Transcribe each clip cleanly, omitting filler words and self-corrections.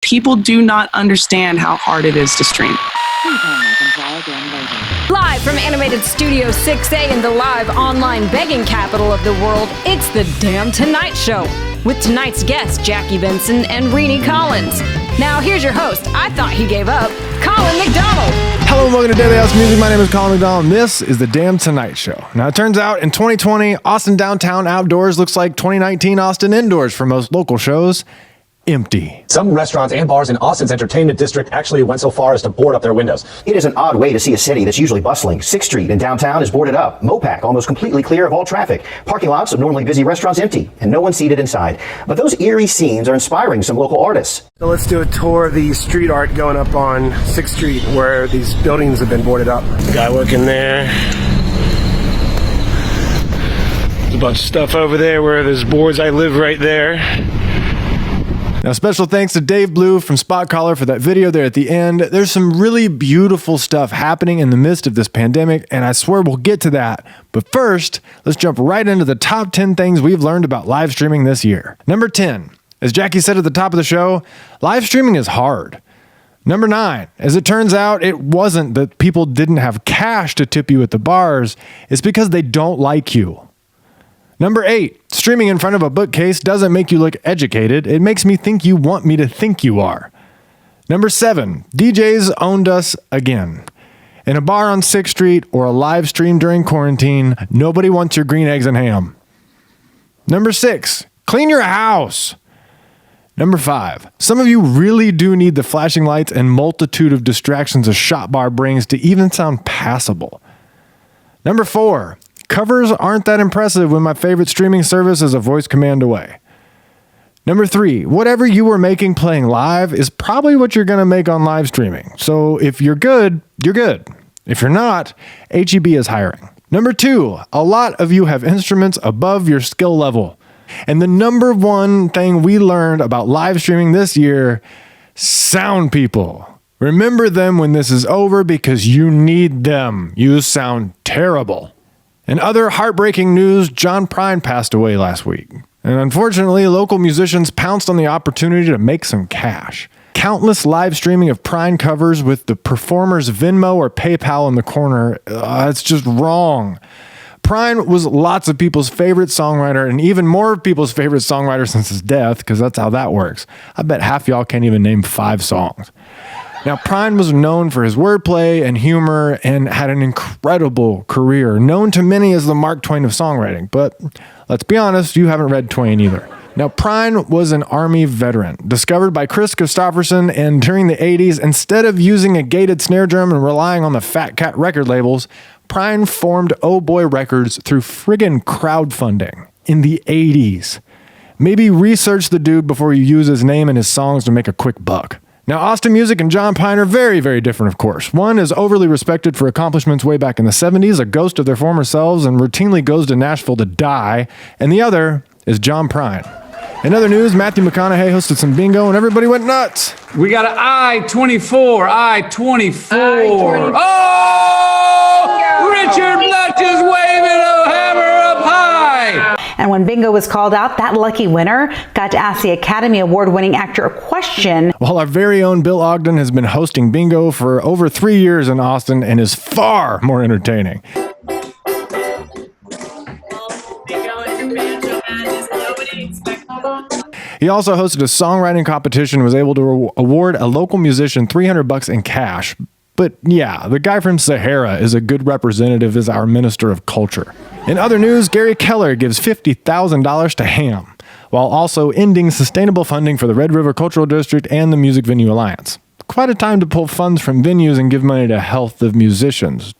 People do not understand how hard it is to stream. Live from Animated Studio 6A in the live online begging capital of the world, it's the Damn Tonight Show with tonight's guests, Jackie Venson and Reenie Collins. Now, here's your host. I thought he gave up, Colin McDonald. Hello and welcome to Daily House Music. My name is Colin McDonald and this is the Damn Tonight Show. Now, it turns out in 2020, Austin downtown outdoors looks like 2019 Austin indoors for most local shows. Empty. Some restaurants and bars in Austin's entertainment district actually went so far as to board up their windows. It is an odd way to see a city that's usually bustling. 6th Street in downtown is boarded up. Mopac almost completely clear of all traffic. Parking lots of normally busy restaurants empty, and no one seated inside. But those eerie scenes are inspiring some local artists. So let's do a tour of the street art going up on 6th Street where these buildings have been boarded up. Guy working there. There's a bunch of stuff over there where there's boards. I live right there. Now, special thanks to Dave Blue from Spot Collar for that video there at the end. There's some really beautiful stuff happening in the midst of this pandemic, and I swear we'll get to that. But first, let's jump right into the top 10 things we've learned about live streaming this year. Number 10, as Jackie said at the top of the show, live streaming is hard. Number 9, as it turns out, it wasn't that people didn't have cash to tip you at the bars, it's because they don't like you. Number 8, streaming in front of a bookcase doesn't make you look educated. It makes me think you want me to think you are. Number 7, DJs owned us again. In a bar on 6th Street or a live stream during quarantine, nobody wants your green eggs and ham. Number 6, clean your house. Number 5, some of you really do need the flashing lights and multitude of distractions a shot bar brings to even sound passable. Number 4, covers aren't that impressive when my favorite streaming service is a voice command away. Number 3, whatever you were making playing live is probably what you're going to make on live streaming. So if you're good, you're good. If you're not, HEB is hiring. Number 2, a lot of you have instruments above your skill level. And the number one thing we learned about live streaming this year, sound people. Remember them when this is over because you need them. You sound terrible. In other heartbreaking news, John Prine passed away last week. And unfortunately, local musicians pounced on the opportunity to make some cash. Countless live streaming of Prine covers with the performer's Venmo or PayPal in the corner. It's just wrong. Prine was lots of people's favorite songwriter and even more people's favorite songwriter since his death, because that's how that works. I bet half y'all can't even name 5 songs. Now, Prine was known for his wordplay and humor and had an incredible career, known to many as the Mark Twain of songwriting. But let's be honest, you haven't read Twain either. Now, Prine was an Army veteran, discovered by Chris Christopherson, and during the 80s, instead of using a gated snare drum and relying on the Fat Cat record labels, Prine formed Oh Boy Records through friggin' crowdfunding in the 80s. Maybe research the dude before you use his name and his songs to make a quick buck. Now, Austin Music and John Prine are very, very different, of course. One is overly respected for accomplishments way back in the 70s, a ghost of their former selves, and routinely goes to Nashville to die. And the other is John Prine. In other news, Matthew McConaughey hosted some bingo and everybody went nuts. We got an I-24. Oh! Richard Blatch is waving a hammer up high. And when bingo was called out, that lucky winner got to ask the Academy Award-winning actor a question. While our very own Bill Ogden has been hosting bingo for over 3 years in Austin and is far more entertaining. He also hosted a songwriting competition and was able to award a local musician $300 in cash. But yeah, the guy from Sahara is a good representative as our Minister of Culture. In other news, Gary Keller gives $50,000 to HAAM, while also ending sustainable funding for the Red River Cultural District and the Music Venue Alliance. Quite a time to pull funds from venues and give money to health of musicians.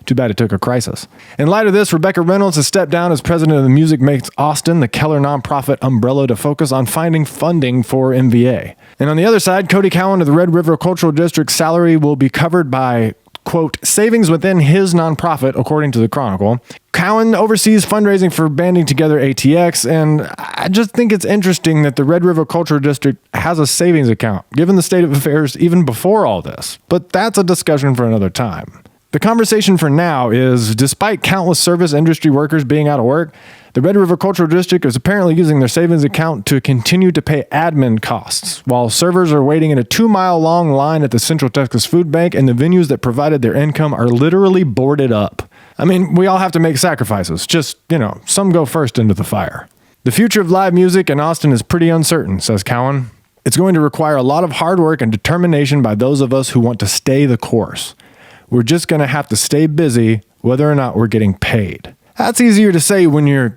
Too bad it took a crisis. In light of this, Rebecca Reynolds has stepped down as president of the Music Makes Austin, the Keller nonprofit umbrella, to focus on finding funding for MVA. And on the other side, Cody Cowan of the Red River Cultural District's salary will be covered by, quote, savings within his nonprofit, according to the Chronicle. Cowan oversees fundraising for banding together ATX, and I just think it's interesting that the Red River Cultural District has a savings account, given the state of affairs even before all this. But that's a discussion for another time. The conversation for now is, despite countless service industry workers being out of work, the Red River Cultural District is apparently using their savings account to continue to pay admin costs, while servers are waiting in a 2-mile-long line at the Central Texas Food Bank, and the venues that provided their income are literally boarded up. I mean, we all have to make sacrifices. Just, some go first into the fire. The future of live music in Austin is pretty uncertain, says Cowan. It's going to require a lot of hard work and determination by those of us who want to stay the course. We're just going to have to stay busy whether or not we're getting paid. That's easier to say when you're,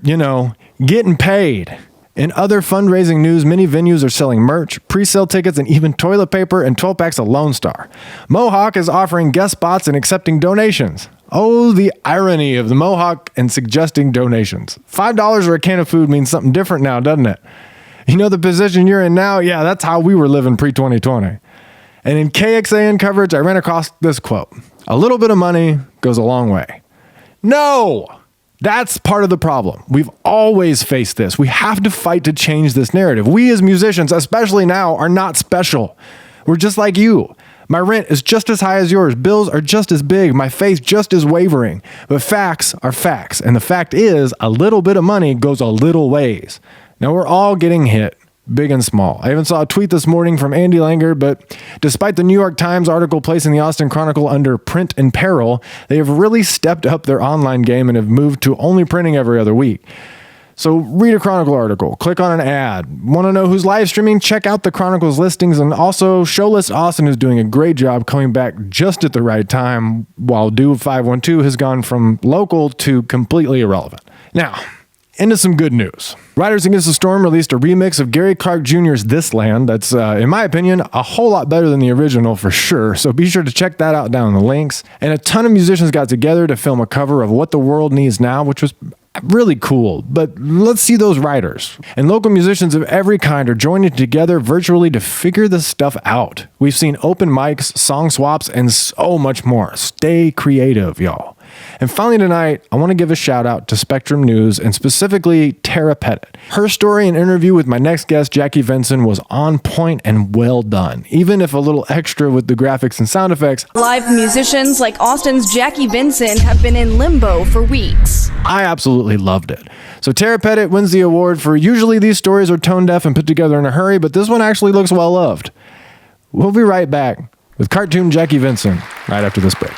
getting paid. In other fundraising news, many venues are selling merch, pre-sale tickets, and even toilet paper and 12 packs of Lone Star. Mohawk is offering guest spots and accepting donations. Oh, the irony of the Mohawk and suggesting donations. $5 or a can of food means something different now, doesn't it? The position you're in now? Yeah, that's how we were living pre-2020. And in KXAN coverage, I ran across this quote. A little bit of money goes a long way. No! That's part of the problem. We've always faced this. We have to fight to change this narrative. We as musicians, especially now, are not special. We're just like you. My rent is just as high as yours. Bills are just as big. My faith just as wavering. But facts are facts. And the fact is, a little bit of money goes a little ways. Now we're all getting hit. Big and small. I even saw a tweet this morning from Andy Langer, but despite the New York Times article placing the Austin Chronicle under print in peril, they have really stepped up their online game and have moved to only printing every other week. So read a Chronicle article, click on an ad. Want to know who's live streaming? Check out the Chronicle's listings, and also Showlist Austin is doing a great job coming back just at the right time, while Do 512 has gone from local to completely irrelevant. Now, into some good news. Riders Against the Storm released a remix of Gary Clark Jr.'s This Land that's, in my opinion, a whole lot better than the original for sure, so be sure to check that out down in the links. And a ton of musicians got together to film a cover of What the World Needs Now, which was really cool, but let's see those writers. And local musicians of every kind are joining together virtually to figure this stuff out. We've seen open mics, song swaps, and so much more. Stay creative, y'all. And finally tonight, I want to give a shout out to Spectrum News and specifically Tara Pettit. Her story and interview with my next guest, Jackie Venson, was on point and well done, even if a little extra with the graphics and sound effects. Live musicians like Austin's Jackie Venson have been in limbo for weeks. I absolutely loved it. So Tara Pettit wins the award for usually these stories are tone deaf and put together in a hurry, but this one actually looks well loved. We'll be right back with cartoon Jackie Venson right after this break.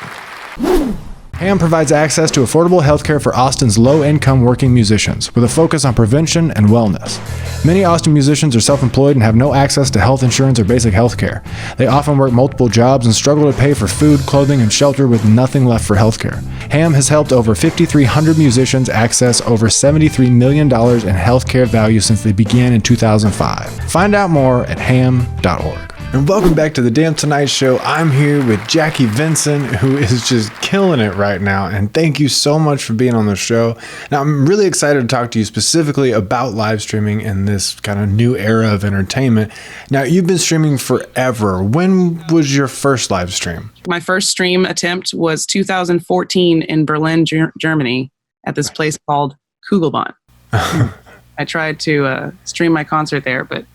HAAM provides access to affordable healthcare for Austin's low-income working musicians, with a focus on prevention and wellness. Many Austin musicians are self-employed and have no access to health insurance or basic healthcare. They often work multiple jobs and struggle to pay for food, clothing, and shelter with nothing left for healthcare. HAAM has helped over 5,300 musicians access over $73 million in healthcare value since they began in 2005. Find out more at haam.org. And welcome back to the Damn Tonight Show. I'm here with Jackie Venson, who is just killing it right now. And thank you so much for being on the show. Now, I'm really excited to talk to you specifically about live streaming in this kind of new era of entertainment. Now, you've been streaming forever. When was your first live stream? My first stream attempt was 2014 in Berlin, Germany, at this place called Kugelbahn. I tried to stream my concert there, but...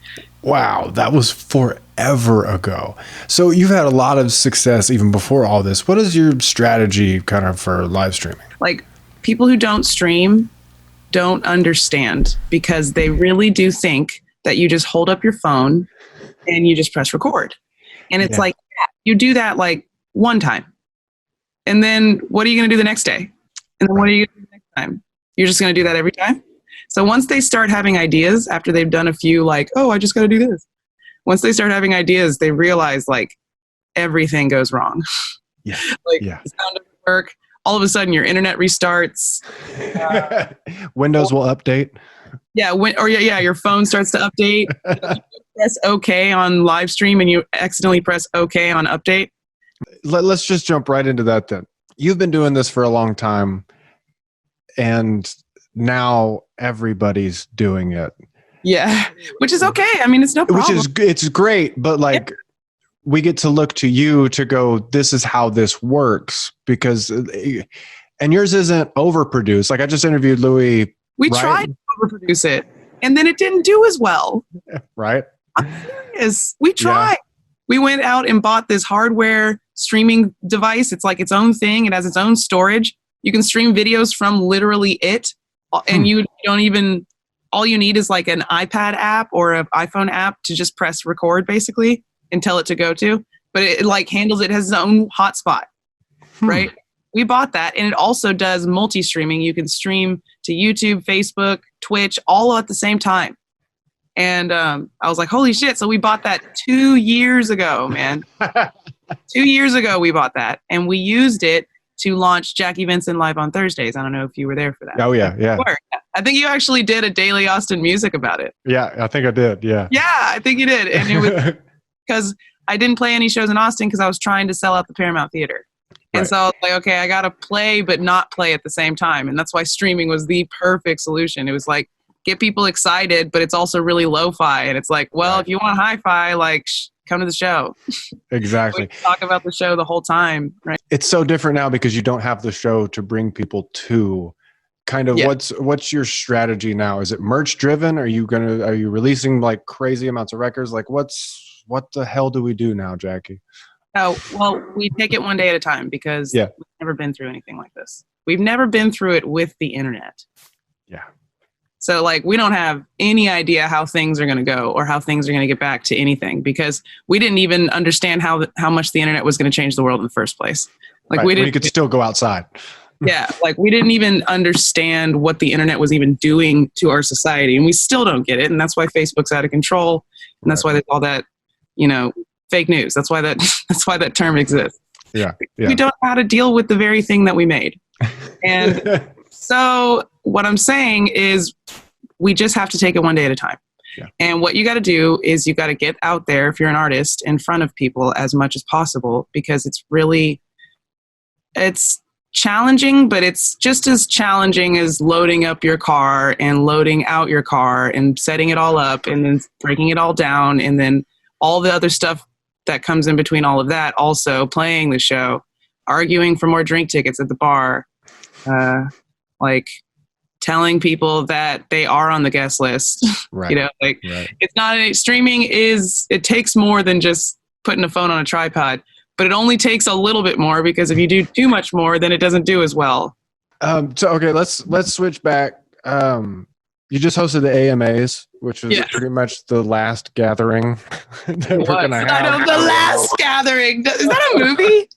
Wow, that was forever ago. So you've had a lot of success even before all this. What is your strategy kind of for live streaming? Like, people who don't stream don't understand, because they really do think that you just hold up your phone and you just press record. And it's like, you do that like one time. And then what are you going to do the next day? And then what are you going to do the next time? You're just going to do that every time? So once they start having ideas, after they've done a few, like, oh, I just got to do this. Once they start having ideas, they realize like everything goes wrong. The sound doesn't work. All of a sudden, your internet restarts. Windows will update. Your phone starts to update. You press OK on live stream and you accidentally press OK on update. Let's just jump right into that then. You've been doing this for a long time, and now everybody's doing it. Yeah, which is okay. I mean, it's no problem. It's great, but like we get to look to you to go, this is how this works, because, and yours isn't overproduced. Like I just interviewed Louis. We tried to overproduce it, and then it didn't do as well. Right. I'm serious. We tried. Yeah. We went out and bought this hardware streaming device. It's like its own thing. It has its own storage. You can stream videos from literally it. And you don't even, all you need is like an iPad app or an iPhone app to just press record basically and tell it to go to. But it like handles it, has its own hotspot, right? We bought that. And it also does multi-streaming. You can stream to YouTube, Facebook, Twitch, all at the same time. And I was like, holy shit. So we bought that 2 years ago, man. 2 years ago we bought that. And we used it to launch Jackie Venson Live on Thursdays. I don't know if you were there for that. Oh, yeah, yeah. I think you actually did a Daily Austin Music about it. Yeah, I think I did, yeah. Yeah, I think you did. And it was because I didn't play any shows in Austin because I was trying to sell out the Paramount Theater. And so I was like, okay, I got to play but not play at the same time. And that's why streaming was the perfect solution. It was like, get people excited, but it's also really lo-fi. And it's like, well, if you want hi-fi, like, come to the show. Exactly. Talk about the show the whole time, right? It's so different now because you don't have the show to bring people to. Kind of what's your strategy now? Is it merch driven? Are you releasing like crazy amounts of records? Like what the hell do we do now, Jackie? Oh, well, we take it one day at a time because we've never been through anything like this. We've never been through it with the internet. Yeah. So like we don't have any idea how things are going to go or how things are going to get back to anything because we didn't even understand how much the internet was going to change the world in the first place. Like we could still go outside. Yeah, like we didn't even understand what the internet was even doing to our society, and we still don't get it. And that's why Facebook's out of control, and that's why there's all that, fake news. That's why that term exists. Yeah. We don't know how to deal with the very thing that we made. And so what I'm saying is we just have to take it one day at a time. Yeah. And what you got to do is you got to get out there, if you're an artist, in front of people as much as possible, because it's challenging, but it's just as challenging as loading up your car and loading out your car and setting it all up and then breaking it all down and then all the other stuff that comes in between all of that, also playing the show, arguing for more drink tickets at the bar, like telling people that they are on the guest list. Right. It's not streaming it takes more than just putting a phone on a tripod, but it only takes a little bit more because if you do too much more, then it doesn't do as well. Okay, let's switch back. You just hosted the AMAs, which was pretty much the last gathering that we're going to have. I know, the last gathering. Is that a movie?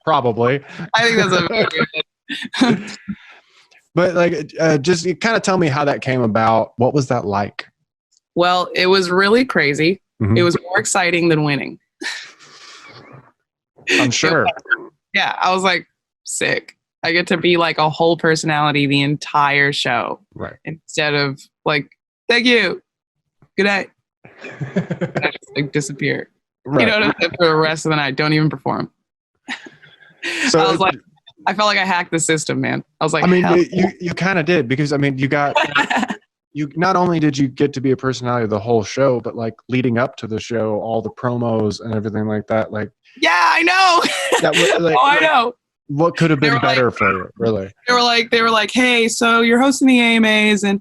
Probably. I think that's a movie. But just kind of tell me how that came about. What was that like? Well, it was really crazy. Mm-hmm. It was more exciting than winning. I'm sure. Yeah, I was like, sick. I get to be like a whole personality the entire show. Right. Instead of like, thank you. Good night. I just like disappear. Right. You know what I'm saying? For the rest of the night. Don't even perform. So I was like, I felt like I hacked the system, man. I was like, you kind of did because you got, you not only did you get to be a personality of the whole show, but like leading up to the show, all the promos and everything like that. Like, yeah, I know. I know. What could have been better for you, really? They were like, hey, so you're hosting the AMAs and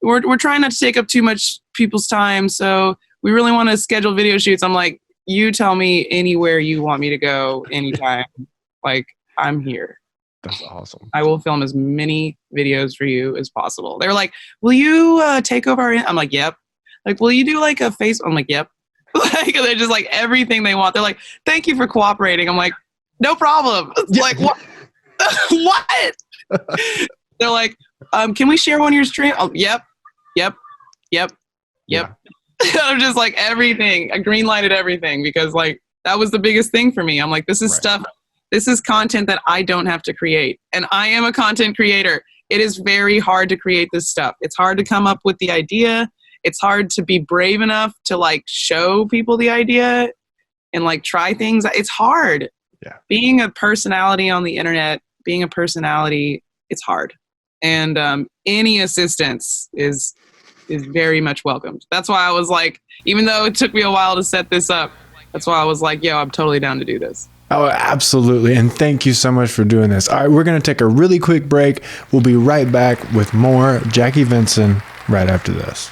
we're trying not to take up too much people's time. So we really want to schedule video shoots. I'm like, you tell me anywhere you want me to go anytime. Like, I'm here. That's awesome. I will film as many videos for you as possible. They were like, will you take over I'm like, yep. Like, will you do like a face? I'm like, yep. Like, they're just like everything they want. They're like, thank you for cooperating. I'm like, no problem. Like, what? What? They're like, can we share one of your streams? Oh, yep. Yeah. I'm just like everything. I green lighted everything because like that was the biggest thing for me. I'm like, this is stuff. This is content that I don't have to create. And I am a content creator. It is very hard to create this stuff. It's hard to come up with the idea. It's hard to be brave enough to like show people the idea and like try things. It's hard. Yeah. Being a personality on the internet, being a personality, it's hard. And any assistance is very much welcomed. That's why I was like, even though it took me a while to set this up, that's why I was like, yo, I'm totally down to do this. Oh, absolutely. And thank you so much for doing this. All right, we're going to take a really quick break. We'll be right back with more Jackie Venson right after this.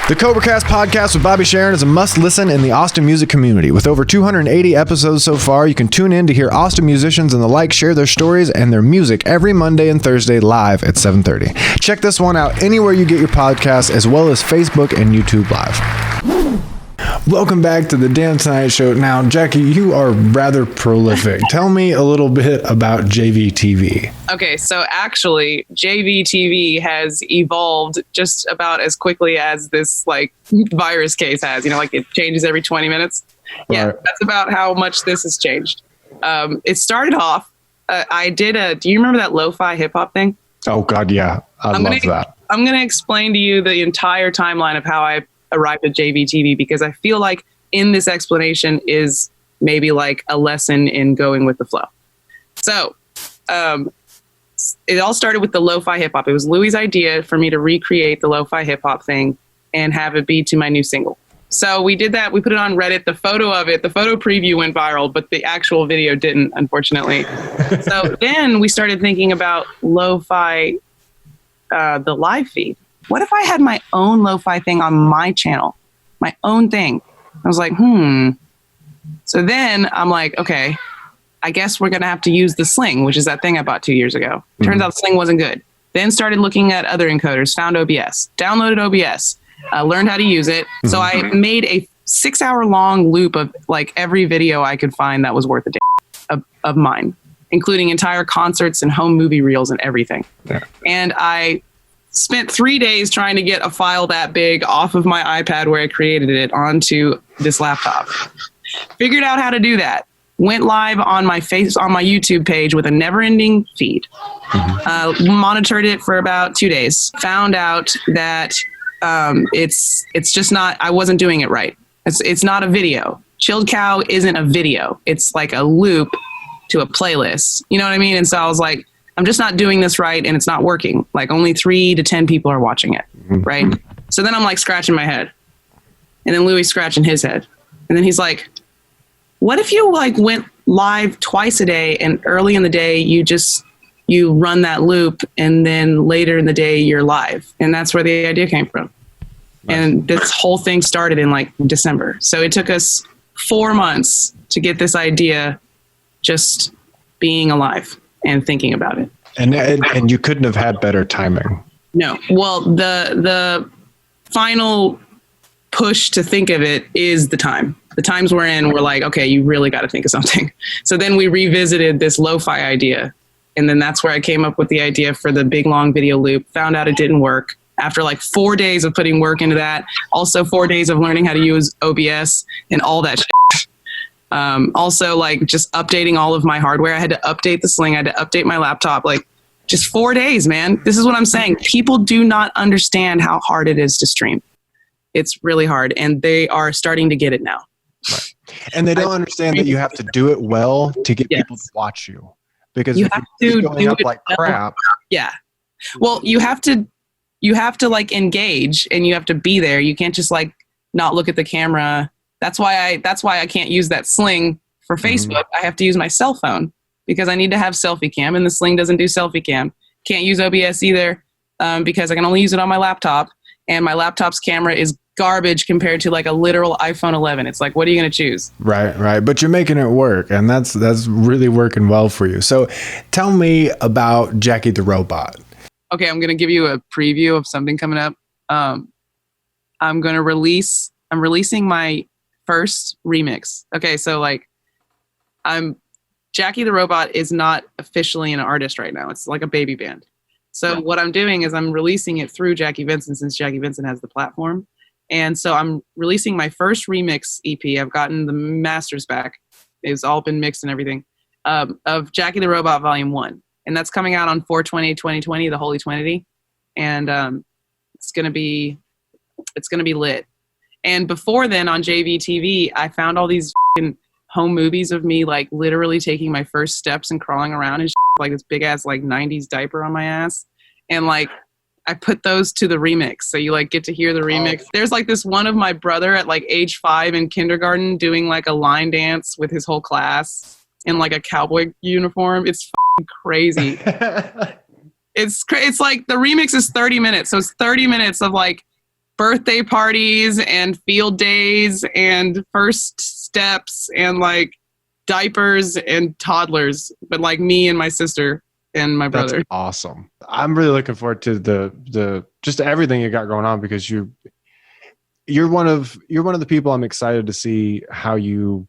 The CobraCast podcast with Bobby Sharron is a must-listen in the Austin music community. With over 280 episodes so far, you can tune in to hear Austin musicians and the like share their stories and their music every Monday and Thursday live at 7:30. Check this one out anywhere you get your podcasts, as well as Facebook and YouTube Live. Welcome back to the Damn Tonight Show. Now, Jackie, you are rather prolific. Tell me a little bit about JVTV. Okay, so actually, JVTV has evolved just about as quickly as this like virus case has. You know, like it changes every 20 minutes. Yeah, Right. that's about how much this has changed. It started off. I did a. Do you remember that lo-fi hip hop thing? Oh God, yeah, I love that. I'm gonna explain to you the entire timeline of how I arrived at JVTV, because I feel like in this explanation is maybe like a lesson in going with the flow. So it all started with the lo-fi hip hop. It was Louie's idea for me to recreate the lo-fi hip hop thing and have it be to my new single. So we did that. We put it on Reddit. The photo of it, the photo preview went viral, but the actual video didn't, unfortunately. So then we started thinking about lo-fi, the live feed. What if I had my own lo-fi thing on my channel, my own thing? I was like, So then I'm like, okay, I guess we're going to have to use the Sling, which is that thing I bought 2 years ago. Turns out the Sling wasn't good. Then started looking at other encoders, found OBS, downloaded OBS, learned how to use it. So I made a 6-hour-long loop of like every video I could find that was worth a damn of mine, including entire concerts and home movie reels and everything. Yeah. And I spent 3 days trying to get a file that big off of my iPad where I created it onto this laptop. Figured out how to do that. Went live on my YouTube page with a never-ending feed. Monitored it for about 2 days. Found out that it's just not. I wasn't doing it right. It's not a video. Chilled Cow isn't a video. It's like a loop to a playlist. You know what I mean? And so I was like, I'm just not doing this right, and it's not working. Like only 3 to 10 people are watching it, right? So then I'm like scratching my head, and then Louis scratching his head, and then he's like, "What if you like went live twice a day, and early in the day you run that loop, and then later in the day you're live?" And that's where the idea came from. Nice. And this whole thing started in like December, so it took us 4 months to get this idea just being alive and thinking about it. And you couldn't have had better timing. No. Well, the final push to think of it is the time. The times we're in, we're like, okay, you really got to think of something. So then we revisited this lo-fi idea. And then that's where I came up with the idea for the big, long video loop. Found out it didn't work after like 4 days of putting work into that. Also 4 days of learning how to use OBS and all that shit. Also, like just updating all of my hardware. I had to update the Sling. I had to update my laptop. Like just 4 days, man. This is what I'm saying. People do not understand how hard it is to stream. It's really hard, and they are starting to get it now. Right. And they don't understand that you have to do it well to get people to watch you, because you if have you're to going do up it like well. crap. Yeah. Well, you have to like engage, and you have to be there. You can't just like not look at the camera. That's why I can't use that Sling for Facebook. I have to use my cell phone because I need to have selfie cam, and the Sling doesn't do selfie cam. Can't use OBS either because I can only use it on my laptop, and my laptop's camera is garbage compared to like a literal iPhone 11. It's like, what are you going to choose? Right. But you're making it work, and that's really working well for you. So tell me about Jackie the Robot. Okay, I'm going to give you a preview of something coming up. I'm releasing my first remix. Okay, so like Jackie the Robot is not officially an artist right now. It's like a baby band. So what I'm doing is I'm releasing it through Jackie Venson, since Jackie Venson has the platform. And so I'm releasing my first remix EP. I've gotten the masters back. It's all been mixed and everything, of Jackie the Robot Volume 1. And that's coming out on 4/20/2020, the Holy Trinity. And it's gonna be lit. And before then on JVTV, I found all these home movies of me like literally taking my first steps and crawling around and like this big ass like 90s diaper on my ass. And like I put those to the remix. So you like get to hear the remix. There's like this one of my brother at like age 5 in kindergarten doing like a line dance with his whole class in like a cowboy uniform. It's crazy. It's like the remix is 30 minutes. So it's 30 minutes of like birthday parties and field days and first steps and like diapers and toddlers, but like me and my sister and my brother. That's awesome. I'm really looking forward to the just everything you got going on, because you're one of the people I'm excited to see how you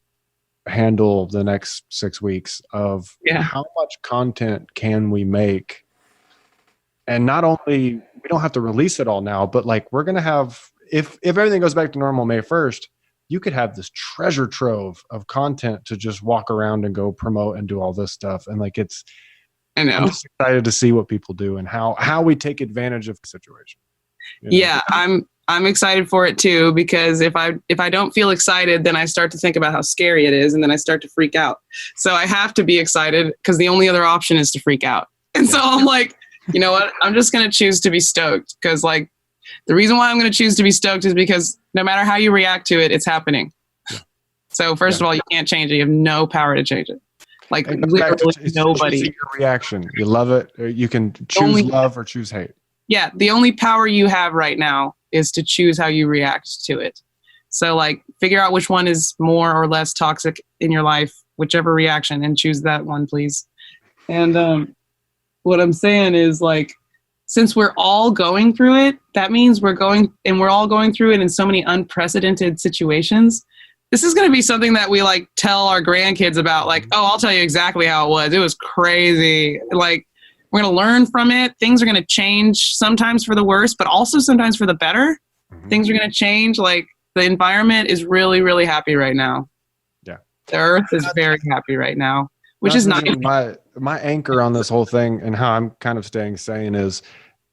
handle the next 6 weeks of how much content can we make. And not only, we don't have to release it all now, but like we're going to have, if everything goes back to normal May 1st, you could have this treasure trove of content to just walk around and go promote and do all this stuff. And like, I know. I'm just excited to see what people do and how we take advantage of the situation. You know? Yeah, I'm excited for it too, because if I don't feel excited, then I start to think about how scary it is, and then I start to freak out. So I have to be excited, because the only other option is to freak out. And so I'm like, you know what? I'm just going to choose to be stoked, because like the reason why I'm going to choose to be stoked is because no matter how you react to it, it's happening. Yeah. So first of all, you can't change it. You have no power to change it. Like literally nobody. Your reaction. You love it. Or you can choose love or choose hate. Yeah. The only power you have right now is to choose how you react to it. So like figure out which one is more or less toxic in your life, whichever reaction, and choose that one, please. And what I'm saying is, like, since we're all going through it, that means we're all going through it in so many unprecedented situations. This is going to be something that we like tell our grandkids about, like, oh, I'll tell you exactly how it was. It was crazy. Like, we're going to learn from it. Things are going to change, sometimes for the worse, but also sometimes for the better. Mm-hmm. Things are going to change. Like, the environment is really, really happy right now. Yeah. The earth is very happy right now, which is nice. My anchor on this whole thing and how I'm kind of staying sane is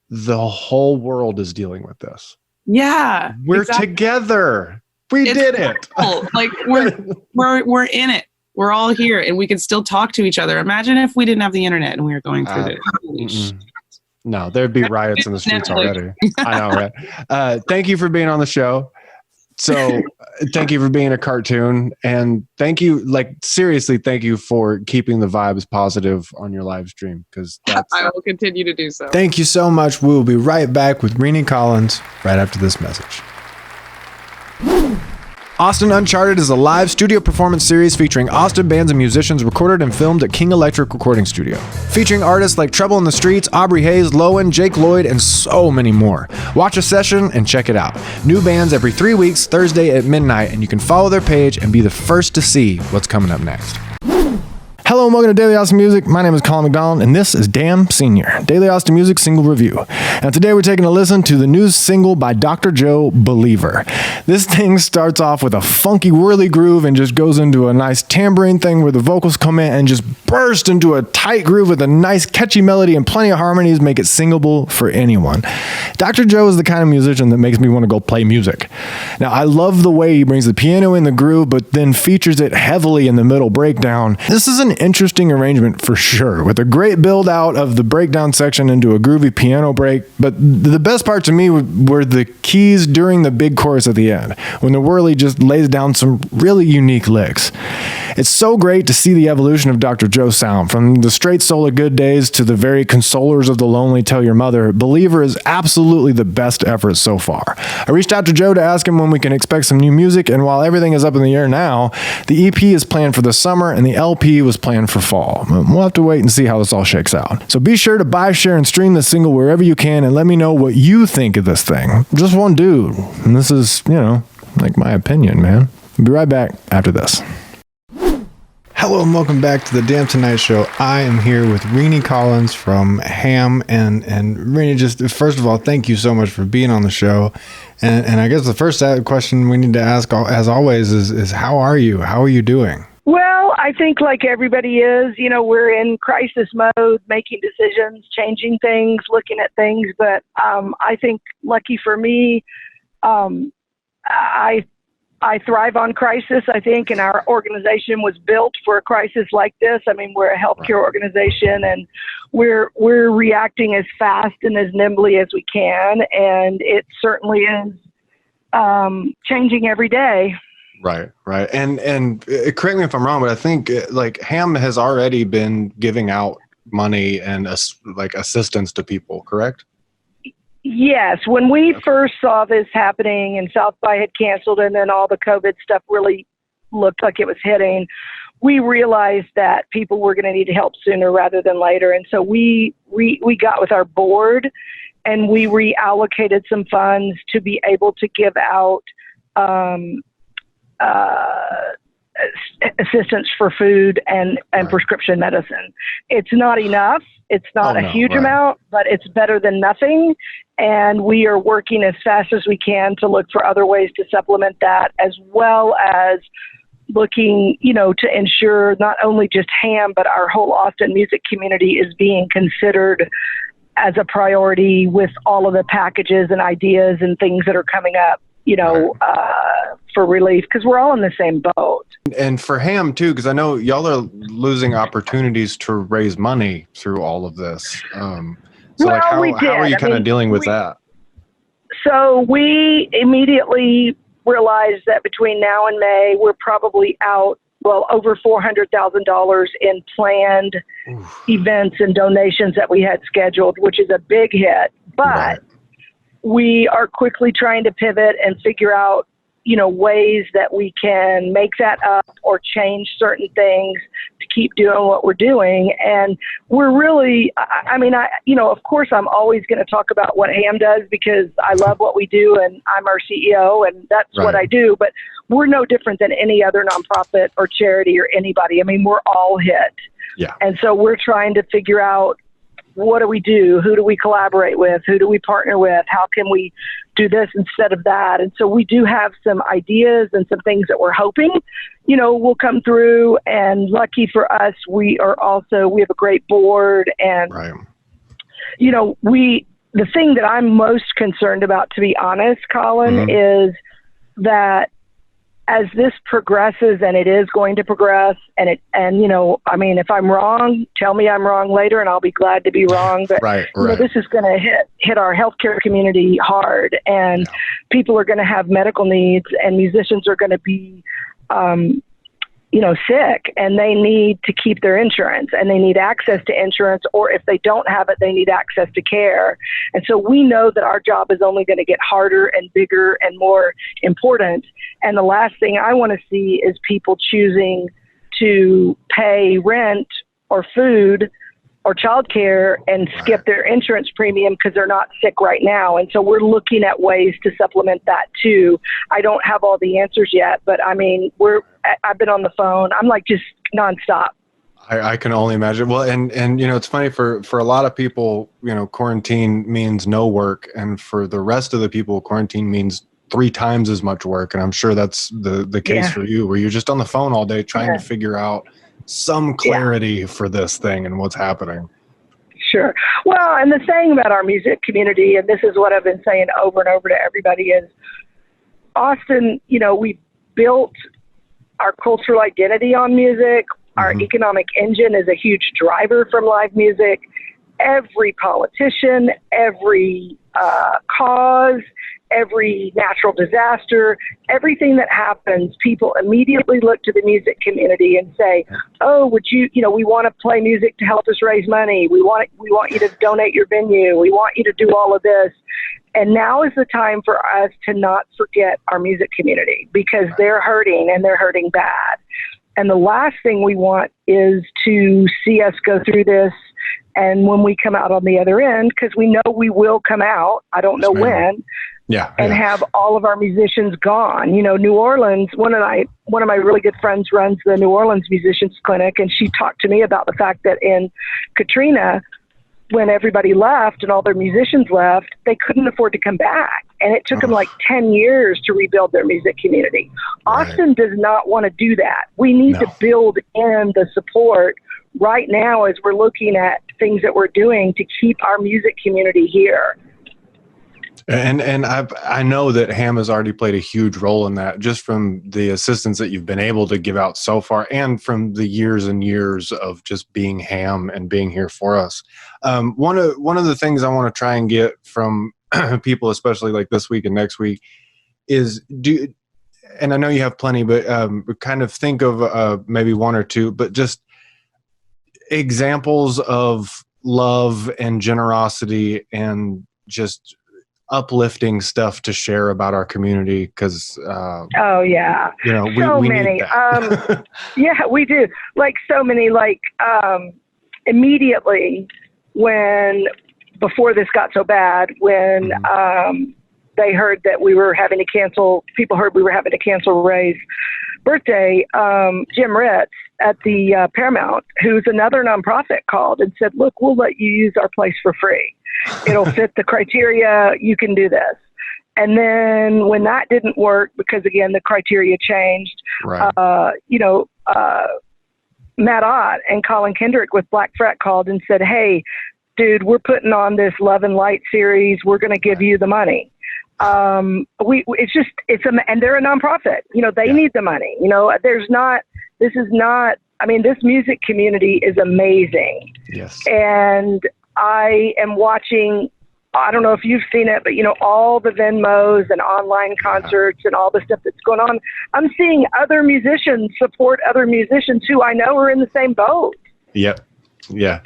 the whole world is dealing with this. Yeah. We're together. We did it. Cool. Like we're in it. We're all here, and we can still talk to each other. Imagine if we didn't have the internet and we were going through this. Holy shit. No, there'd be riots in the streets already. I know, right? Thank you for being on the show. So thank you for being a cartoon, and thank you, like, seriously, thank you for keeping the vibes positive on your live stream, because I will continue to do so. Thank you so much. We'll be right back with Reenie Collins right after this message. Austin Uncharted is a live studio performance series featuring Austin bands and musicians recorded and filmed at King Electric Recording Studio. Featuring artists like Trouble in the Streets, Aubrey Hayes, Lowen, Jake Lloyd, and so many more. Watch a session and check it out. New bands every 3 weeks, Thursday at midnight, and you can follow their page and be the first to see what's coming up next. Hello and welcome to Daily Austin Music. My name is Colin McDonald, and this is Damn Senior, Daily Austin Music single review. And today we're taking a listen to the new single by Dr. Joe, Believer. This thing starts off with a funky whirly groove and just goes into a nice tambourine thing where the vocals come in and just burst into a tight groove with a nice catchy melody and plenty of harmonies, make it singable for anyone. Dr. Joe is the kind of musician that makes me want to go play music. Now, I love the way he brings the piano in the groove, but then features it heavily in the middle breakdown. This is an interesting arrangement for sure, with a great build out of the breakdown section into a groovy piano break. But the best part to me were the keys during the big chorus at the end, when the whirly just lays down some really unique licks. It's so great to see the evolution of Dr. Joe's sound, from the straight soul of Good Days to the very consolers of the lonely Tell Your Mother. Believer is absolutely the best effort so far. I reached out to Joe to ask him when we can expect some new music, and while everything is up in the air now, the EP is planned for the summer and the LP was planned for fall. We'll have to wait and see how this all shakes out. So be sure to buy, share, and stream the single wherever you can, and let me know what you think of this thing. Just one dude, and this is, like my opinion, man. We'll be right back after this. Hello and welcome back to the Damn Tonight Show. I am here with Reenie Collins from HAAM, and Reenie, just first of all, thank you so much for being on the show. And I guess the first question we need to ask, as always, is how are you? How are you doing? Well, I think like everybody is, we're in crisis mode, making decisions, changing things, looking at things. But I think, lucky for me, I thrive on crisis, I think, and our organization was built for a crisis like this. I mean, we're a healthcare organization, and we're reacting as fast and as nimbly as we can, and it certainly is changing every day. Right. And correct me if I'm wrong, but I think like HAAM has already been giving out money and like assistance to people, correct? Yes, when we first saw this happening and South by had canceled and then all the COVID stuff really looked like it was hitting, we realized that people were going to need help sooner rather than later. And so we got with our board and we reallocated some funds to be able to give out assistance for food and prescription medicine. It's not enough. It's not a huge amount, but it's better than nothing. And we are working as fast as we can to look for other ways to supplement that, as well as looking, to ensure not only just HAAM, but our whole Austin music community is being considered as a priority with all of the packages and ideas and things that are coming up, for relief, because we're all in the same boat. And for HAAM too, because I know y'all are losing opportunities to raise money through all of this. How are you kind of dealing with that? So we immediately realized that between now and May, we're probably out, over $400,000 in planned events and donations that we had scheduled, which is a big hit. But we are quickly trying to pivot and figure out, ways that we can make that up or change certain things to keep doing what we're doing. And we're really, of course, I'm always going to talk about what HAAM does because I love what we do and I'm our CEO and that's what I do. But we're no different than any other nonprofit or charity or anybody. I mean, we're all hit. Yeah. And so we're trying to figure out, what do we do? Who do we collaborate with? Who do we partner with? How can we do this instead of that? And so we do have some ideas and some things that we're hoping, will come through. And lucky for us, we have a great board. And, the thing that I'm most concerned about, to be honest, Colin, is that as this progresses, and it is going to progress, if I'm wrong, tell me I'm wrong later, and I'll be glad to be wrong. But this is going to hit our healthcare community hard, and people are going to have medical needs, and musicians are going to be, sick, and they need to keep their insurance, and they need access to insurance, or if they don't have it, they need access to care. And so we know that our job is only going to get harder and bigger and more important. And the last thing I want to see is people choosing to pay rent or food or childcare and skip their insurance premium because they're not sick right now. And so we're looking at ways to supplement that too. I don't have all the answers yet, but I've been on the phone. I'm like just nonstop. I can only imagine. Well, and it's funny for a lot of people, quarantine means no work. And for the rest of the people, quarantine means 3 times as much work. And I'm sure that's the case for you, where you're just on the phone all day trying to figure out some clarity for this thing and what's happening. Sure. Well, and the thing about our music community, and this is what I've been saying over and over to everybody, is Austin, we built our cultural identity on music. Our economic engine is a huge driver from live music. Every politician, every cause, every natural disaster, everything that happens, people immediately look to the music community and say, oh, would you, we want to play music to help us raise money. We want you to donate your venue. We want you to do all of this. And now is the time for us to not forget our music community, because they're hurting, and they're hurting bad. And the last thing we want is to see us go through this, and when we come out on the other end, because we know we will come out, I don't know when, have all of our musicians gone. New Orleans, one of my really good friends runs the New Orleans Musicians Clinic, and she talked to me about the fact that in Katrina, when everybody left and all their musicians left, they couldn't afford to come back. And it took them like 10 years to rebuild their music community. Austin does not want to do that. We need to build in the support right now as we're looking at things that we're doing to keep our music community here. And I know that HAAM has already played a huge role in that, just from the assistance that you've been able to give out so far, and from the years and years of just being HAAM and being here for us. One of the things I want to try and get from people, especially like this week and next week, is and I know you have plenty, but kind of think of maybe 1 or 2, but just examples of love and generosity and just uplifting stuff to share about our community because oh yeah, we many. Need that. Yeah, we do. Like so many. Like immediately before this got so bad, when they heard that we were having to cancel. People heard we were having to cancel Ray's birthday. Jim Ritz at the Paramount, who's another nonprofit, called and said, "Look, we'll let you use our place for free. It'll fit the criteria. You can do this." And then when that didn't work, because again, the criteria changed, right. Matt Ott and Colin Kendrick with Black Fret called and said, "Hey, dude, we're putting on this Love and Light series. We're going to give you the money." And they're a nonprofit, they need the money, this music community is amazing. Yes. And I am watching, I don't know if you've seen it, but all the Venmos and online concerts and all the stuff that's going on. I'm seeing other musicians support other musicians who I know are in the same boat. Yep. Yeah.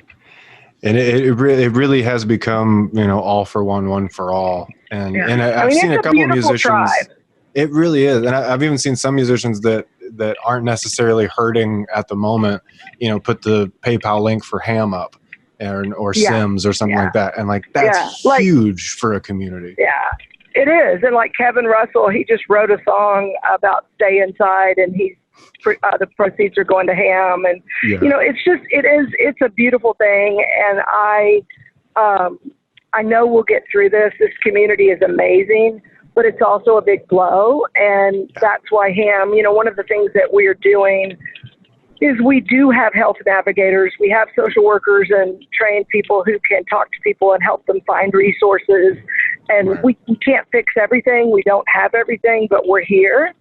And it really has become, all for one for all. And I've seen a couple of musicians. Tribe. It really is. And I've even seen some musicians that aren't necessarily hurting at the moment, put the PayPal link for HAAM up or Sims or something like that. And that's huge for a community. Yeah, it is. And like Kevin Russell, he just wrote a song about stay inside, and the proceeds are going to HAAM. And, it's a beautiful thing. And I know we'll get through this. This community is amazing, but it's also a big blow. And that's why HAAM, one of the things that we're doing is we do have health navigators. We have social workers and trained people who can talk to people and help them find resources. And we can't fix everything. We don't have everything, but we're here.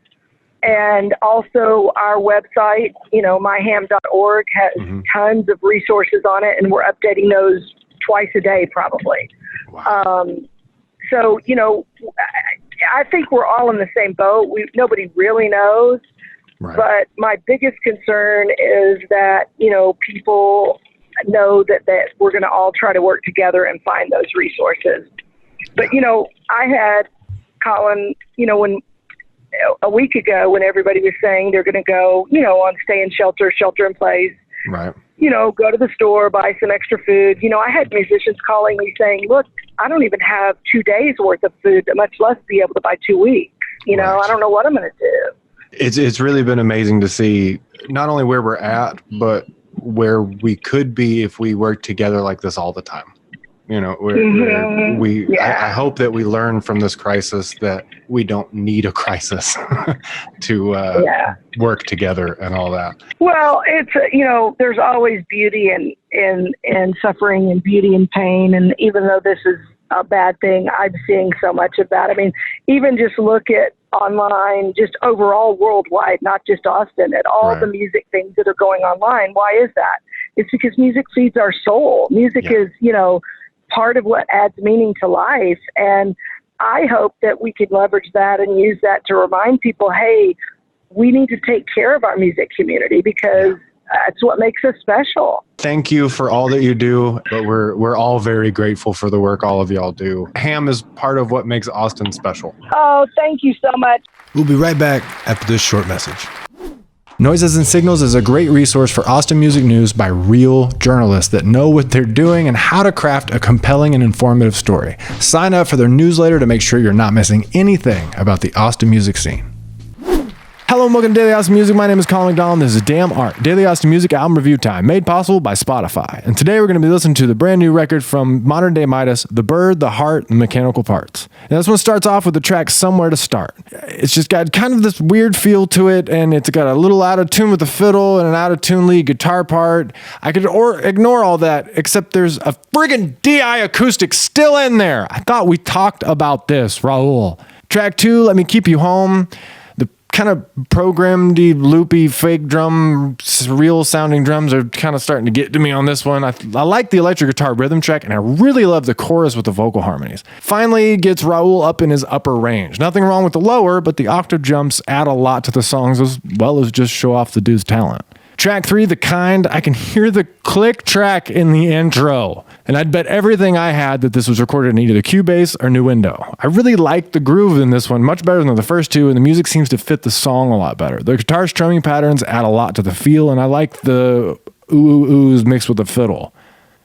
And also our website, myham.org has tons of resources on it, and we're updating those twice a day probably. Wow. So, I think we're all in the same boat. Nobody really knows. Right. But my biggest concern is that, people know that we're going to all try to work together and find those resources. But, I had Colin, when a week ago when everybody was saying they're going to go, on stay in shelter in place. Right. Go to the store, buy some extra food. I had musicians calling me saying, "Look, I don't even have 2 days worth of food, much less be able to buy 2 weeks. I don't know what I'm going to do." It's really been amazing to see not only where we're at, but where we could be if we work together like this all the time. I hope that we learn from this crisis that we don't need a crisis to work together and all that. Well, it's, there's always beauty in suffering and beauty in pain. And even though this is a bad thing, I'm seeing so much of that. I mean, even just look at online, just overall worldwide, not just Austin, at all the music things that are going online. Why is that? It's because music feeds our soul. Music is, part of what adds meaning to life. And I hope that we can leverage that and use that to remind people, hey, we need to take care of our music community because that's what makes us special. Thank you for all that you do, but we're all very grateful for the work all of y'all do. HAAM is part of what makes Austin special. Oh, thank you so much. We'll be right back after this short message. Noises and Signals is a great resource for Austin music news by real journalists that know what they're doing and how to craft a compelling and informative story. Sign up for their newsletter to make sure you're not missing anything about the Austin music scene. Hello and welcome to Daily Austin Music. My name is Colin McDonald. This is Damn Art, Daily Austin Music album review time, made possible by Spotify. And today we're going to be listening to the brand new record from Modern Day Midas, The Bird, The Heart, and Mechanical Parts. And this one starts off with the track Somewhere to Start. It's just got kind of this weird feel to it, and it's got a little out of tune with the fiddle and an out of tune lead guitar part. I could ignore all that, except there's a friggin' DI acoustic still in there. I thought we talked about this, Raul. Track 2, Let Me Keep You Home. Kind of programmed, loopy, fake drum, real sounding drums are kind of starting to get to me on this one. I like the electric guitar rhythm track, and I really love the chorus with the vocal harmonies. Finally gets Raul up in his upper range. Nothing wrong with the lower, but the octave jumps add a lot to the songs as well as just show off the dude's talent. Track 3, The Kind, I can hear the click track in the intro. And I'd bet everything I had that this was recorded in either the Cubase or Nuendo. I really like the groove in this one, much better than the first two, and the music seems to fit the song a lot better. The guitar strumming patterns add a lot to the feel, and I like the ooh-oohs mixed with the fiddle.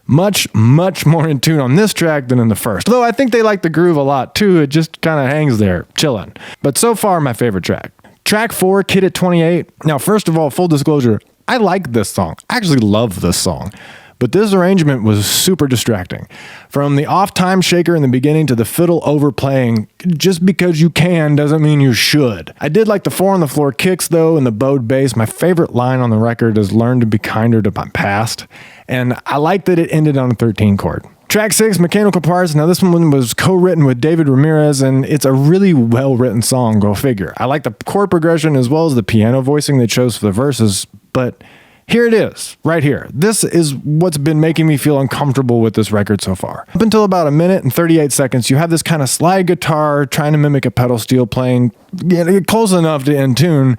Much, much more in tune on this track than in the first. Though I think they like the groove a lot too, it just kind of hangs there, chilling. But so far, my favorite track. Track 4, Kid at 28. Now, first of all, full disclosure, I like this song. I actually love this song. But this arrangement was super distracting. From the off-time shaker in the beginning to the fiddle overplaying, just because you can doesn't mean you should. I did like the 4-on-the-floor kicks though, and the bowed bass. My favorite line on the record is "Learn to be kinder to my past." And I like that it ended on a 13 chord. Track 6, Mechanical Parts. Now this one was co-written with David Ramirez, and it's a really well-written song, go figure. I like the chord progression as well as the piano voicing they chose for the verses, but here it is, right here. This is what's been making me feel uncomfortable with this record so far. Up until about 1 minute and 38 seconds, you have this kind of slide guitar trying to mimic a pedal steel playing close enough to in tune,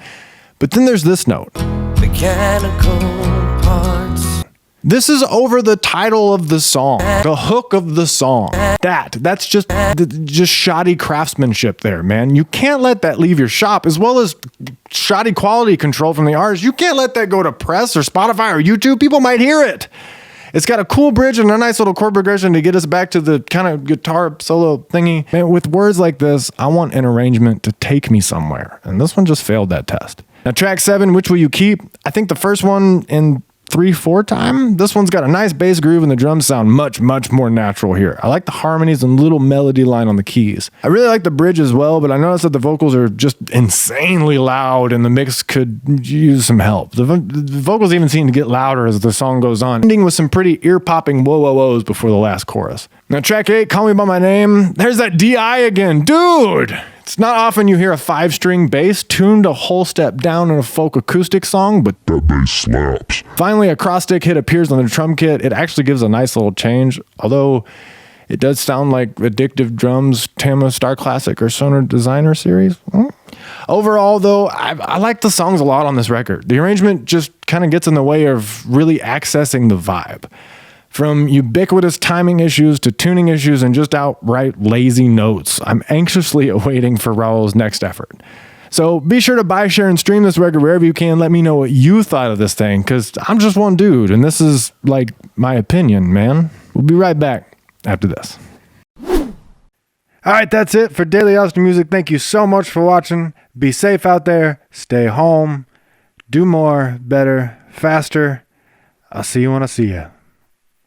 but then there's this note. Mechanical parts. This is over the title of the song, the hook of the song. That's just shoddy craftsmanship there, man. You can't let that leave your shop, as well as shoddy quality control from the artist. You can't let that go to press or Spotify or YouTube. People might hear it. It's got a cool bridge and a nice little chord progression to get us back to the kind of guitar solo thingy. Man, with words like this, I want an arrangement to take me somewhere. And this one just failed that test. Now, track 7, Which Will You Keep? I think the first one in 3/4 time. This one's got a nice bass groove and the drums sound much, much more natural here. I like the harmonies and little melody line on the keys. I really like the bridge as well, but I noticed that the vocals are just insanely loud and the mix could use some help. The vocals even seem to get louder as the song goes on, ending with some pretty ear-popping whoa-whoa-whoas before the last chorus. Now track 8, Call Me By My Name. There's that DI again. Dude! It's not often you hear a 5-string bass tuned a whole step down in a folk acoustic song, but that bass slaps. Finally, a cross-stick hit appears on the drum kit. It actually gives a nice little change, although it does sound like Addictive Drums, Tama Star Classic, or Sonar Designer series. Overall, though, I like the songs a lot on this record. The arrangement just kind of gets in the way of really accessing the vibe. From ubiquitous timing issues to tuning issues and just outright lazy notes, I'm anxiously awaiting for Raul's next effort. So be sure to buy, share, and stream this record wherever you can. Let me know what you thought of this thing, because I'm just one dude, and this is, like, my opinion, man. We'll be right back after this. All right, that's it for Daily Austin Music. Thank you so much for watching. Be safe out there. Stay home. Do more, better, faster. I'll see you when I see you.